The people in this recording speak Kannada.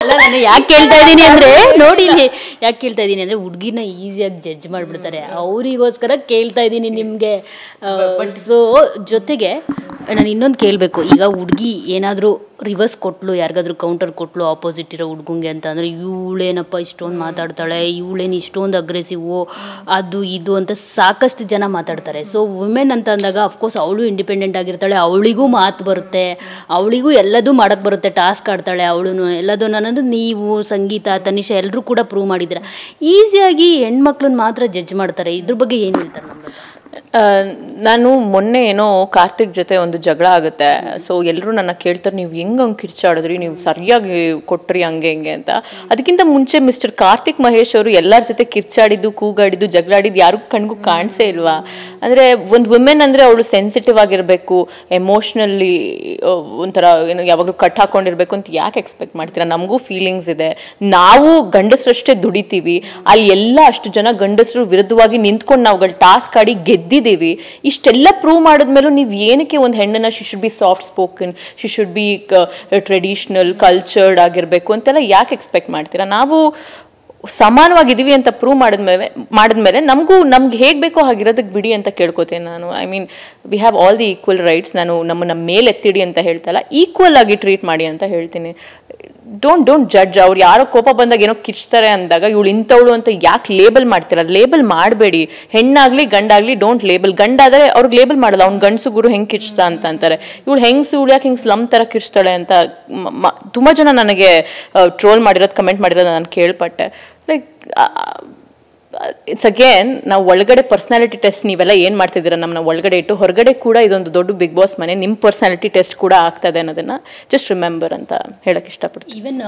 ಅಲ್ಲ ನಾನು ಯಾಕೆ ಕೇಳ್ತಾ ಇದ್ದೀನಿ ಅಂದರೆ ನೋಡಿ ಇಲ್ಲಿ ಯಾಕೆ ಕೇಳ್ತಾ ಇದ್ದೀನಿ ಅಂದರೆ ಹುಡುಗಿನ ಈಸಿಯಾಗಿ ಜಡ್ಜ್ ಮಾಡಿಬಿಡ್ತಾರೆ, ಅವರಿಗೋಸ್ಕರ ಕೇಳ್ತಾ ಇದ್ದೀನಿ ನಿಮಗೆ. ಸೊ ಜೊತೆಗೆ ನಾನು ಇನ್ನೊಂದು ಕೇಳಬೇಕು, ಈಗ ಹುಡುಗಿ ಏನಾದರೂ ರಿವರ್ಸ್ ಕೊಟ್ಲು, ಯಾರಿಗಾದ್ರೂ ಕೌಂಟರ್ ಕೊಟ್ಲು ಆಪೋಸಿಟ್ ಇರೋ ಹುಡುಗಂಗೆ ಅಂತ ಅಂದರೆ ಇವಳೇನಪ್ಪ ಇಷ್ಟೊಂದು ಮಾತಾಡ್ತಾಳೆ, ಇವಳೇನು ಇಷ್ಟೊಂದು ಅಗ್ರೆಸಿವು ಅದು ಇದು ಅಂತ ಸಾಕಷ್ಟು ಜನ ಮಾತಾಡ್ತಾರೆ. ಸೊ ವುಮೆನ್ ಅಂತ ಅಂದಾಗ ಅಫ್ಕೋರ್ಸ್ ಅವಳು ಇಂಡಿಪೆಂಡೆಂಟ್ ಆಗಿರ್ತಾಳೆ, ಅವಳಿಗೂ ಮಾತು ಬರುತ್ತೆ, ಅವಳಿಗೂ ಎಲ್ಲದೂ ಮಾಡೋಕ್ಕೆ ಬರುತ್ತೆ, ಟಾಸ್ಕ್ ಆಡ್ತಾಳೆ ಅವಳು ಎಲ್ಲದೂ. ಅನ್ನೋದು ನೀವು ಸಂಗೀತ ತನಿಷಾ ಎಲ್ಲರೂ ಕೂಡ ಪ್ರೂವ್ ಮಾಡಿದ್ದೀರ. ಈಸಿಯಾಗಿ ಹೆಣ್ಮಕ್ಳನ್ನ ಮಾತ್ರ ಜಡ್ಜ್ ಮಾಡ್ತಾರೆ, ಇದ್ರ ಬಗ್ಗೆ ಏನು ಹೇಳ್ತಾರೆ ನಮ್ಗೆ? ನಾನು ಮೊನ್ನೆ ಏನೋ ಕಾರ್ತಿಕ್ ಜೊತೆ ಒಂದು ಜಗಳ ಆಗುತ್ತೆ. ಸೊ ಎಲ್ಲರೂ ನನ್ನ ಕೇಳ್ತಾರೆ, ನೀವು ಹಂಗೆ ಕಿರ್ಚಾಡಿದ್ರಿ, ನೀವು ಸರಿಯಾಗಿ ಕೊಟ್ರಿ ಹಂಗೆ ಹಿಂಗೆ ಅಂತ. ಅದಕ್ಕಿಂತ ಮುಂಚೆ ಮಿಸ್ಟರ್ ಕಾರ್ತಿಕ್ ಮಹೇಶ್ ಅವರು ಎಲ್ಲರ ಜೊತೆ ಕಿರ್ಚಾಡಿದ್ದು, ಕೂಗಾಡಿದ್ದು, ಜಗಳಾಡಿದ್ದು ಯಾರಿಗೂ ಕಣ್ಗೂ ಕಾಣಿಸೇ ಇಲ್ವಾ? ಅಂದರೆ ಒಂದು ವುಮೆನ್ ಅಂದರೆ ಅವಳು ಸೆನ್ಸಿಟಿವ್ ಆಗಿರಬೇಕು, ಎಮೋಷ್ನಲಿ ಒಂಥರ ಏನು ಯಾವಾಗಲೂ ಕಟ್ ಹಾಕೊಂಡಿರ್ಬೇಕು ಅಂತ ಯಾಕೆ ಎಕ್ಸ್ಪೆಕ್ಟ್ ಮಾಡ್ತೀರಾ? ನಮಗೂ ಫೀಲಿಂಗ್ಸ್ ಇದೆ, ನಾವು ಗಂಡಸರಷ್ಟೇ ದುಡಿತೀವಿ, ಅಲ್ಲಿ ಎಲ್ಲ ಅಷ್ಟು ಜನ ಗಂಡಸರು ವಿರುದ್ಧವಾಗಿ ನಿಂತ್ಕೊಂಡು ನಾವುಗಳು ಟಾಸ್ಕ್ ಆಡಿ ಗೆದ್ದಿದ್ದೀವಿ. ಇಷ್ಟೆಲ್ಲ ಪ್ರೂವ್ ಮಾಡಿದ್ಮೇಲೂ ನೀವು ಏನಕ್ಕೆ ಒಂದು ಹೆಣ್ಣನ್ನು she should be soft spoken, she should be traditional cultured ಆಗಿರಬೇಕು ಅಂತೆಲ್ಲ ಯಾಕೆ ಎಕ್ಸ್ಪೆಕ್ಟ್ ಮಾಡ್ತೀರಾ? ನಾವು ಸಮಾನವಾಗಿದ್ದೀವಿ ಅಂತ ಪ್ರೂವ್ ಮಾಡಿದ್ಮೇಲೆ ನಮ್ಗೆ ಹೇಗೆ ಬೇಕೋ ಹಾಗಿರೋದಕ್ಕೆ ಬಿಡಿ ಅಂತ ಕೇಳ್ಕೊತೀನಿ ನಾನು. I mean we have all the equal rights. ನಾನು ನಮ್ಮನ್ನ ಮೇಲೆ ಎತ್ತಿಡಿ ಅಂತ ಹೇಳ್ತಲ್ಲ, ಈಕ್ವಲ್ ಆಗಿ ಟ್ರೀಟ್ ಮಾಡಿ ಅಂತ ಹೇಳ್ತೀನಿ. Don't judge. ಅವ್ರು ಯಾರೋ ಕೋಪ ಬಂದಾಗ ಏನೋ ಕಿಚ್ತಾರೆ ಅಂದಾಗ ಇವಳು ಇಂಥವಳು ಅಂತ ಯಾಕೆ ಲೇಬಲ್ ಮಾಡ್ತೀರ? ಲೇಬಲ್ ಮಾಡಬೇಡಿ. ಹೆಣ್ಣಾಗ್ಲಿ ಗಂಡಾಗ್ಲಿ ಡೋಂಟ್ ಲೇಬಲ್. ಗಂಡಾದರೆ ಅವ್ರಿಗೆ ಲೇಬಲ್ ಮಾಡಲ್ಲ, ಅವ್ನು ಗಂಡಸು ಗುರು ಹೆಂಗೆ ಕಿಚ್ತಾ ಅಂತ ಅಂತಾರೆ. ಇವಳು ಹೆಂಗ್ಸು, ಇವಳು ಯಾಕೆ ಹಿಂಗೆ ಸ್ಲಮ್ ಥರ ಕಿಚ್ತಾಳೆ ಅಂತ ತುಂಬ ಜನ ನನಗೆ ಟ್ರೋಲ್ ಮಾಡಿರೋದು, ಕಮೆಂಟ್ ಮಾಡಿರೋದು ನಾನು ಕೇಳ್ಪಟ್ಟೆ. ಲೈಕ್ ಇಟ್ಸ್ ಅಗೇನ್ ನಾವು ಒಳಗಡೆ ಪರ್ಸ್ನಾಲಿಟಿ ಟೆಸ್ಟ್ ನೀವೆಲ್ಲ ಏನು ಮಾಡ್ತಿದ್ದೀರಾ ನಮ್ಮನ್ನ ಒಳಗಡೆ ಇಟ್ಟು, ಹೊರಗಡೆ ಕೂಡ ಇದೊಂದು ದೊಡ್ಡ ಬಿಗ್ ಬಾಸ್ ಮನೆ, ನಿಮ್ಮ ಪರ್ಸ್ನಾಲಿಟಿ ಟೆಸ್ಟ್ ಕೂಡ ಆಗ್ತದೆ ಅನ್ನೋದನ್ನು ಜಸ್ಟ್ ರಿಮೆಂಬರ್ ಅಂತ ಹೇಳಕ್ಕೆ ಇಷ್ಟಪಡ್ತೀನಿ. ಈವನ್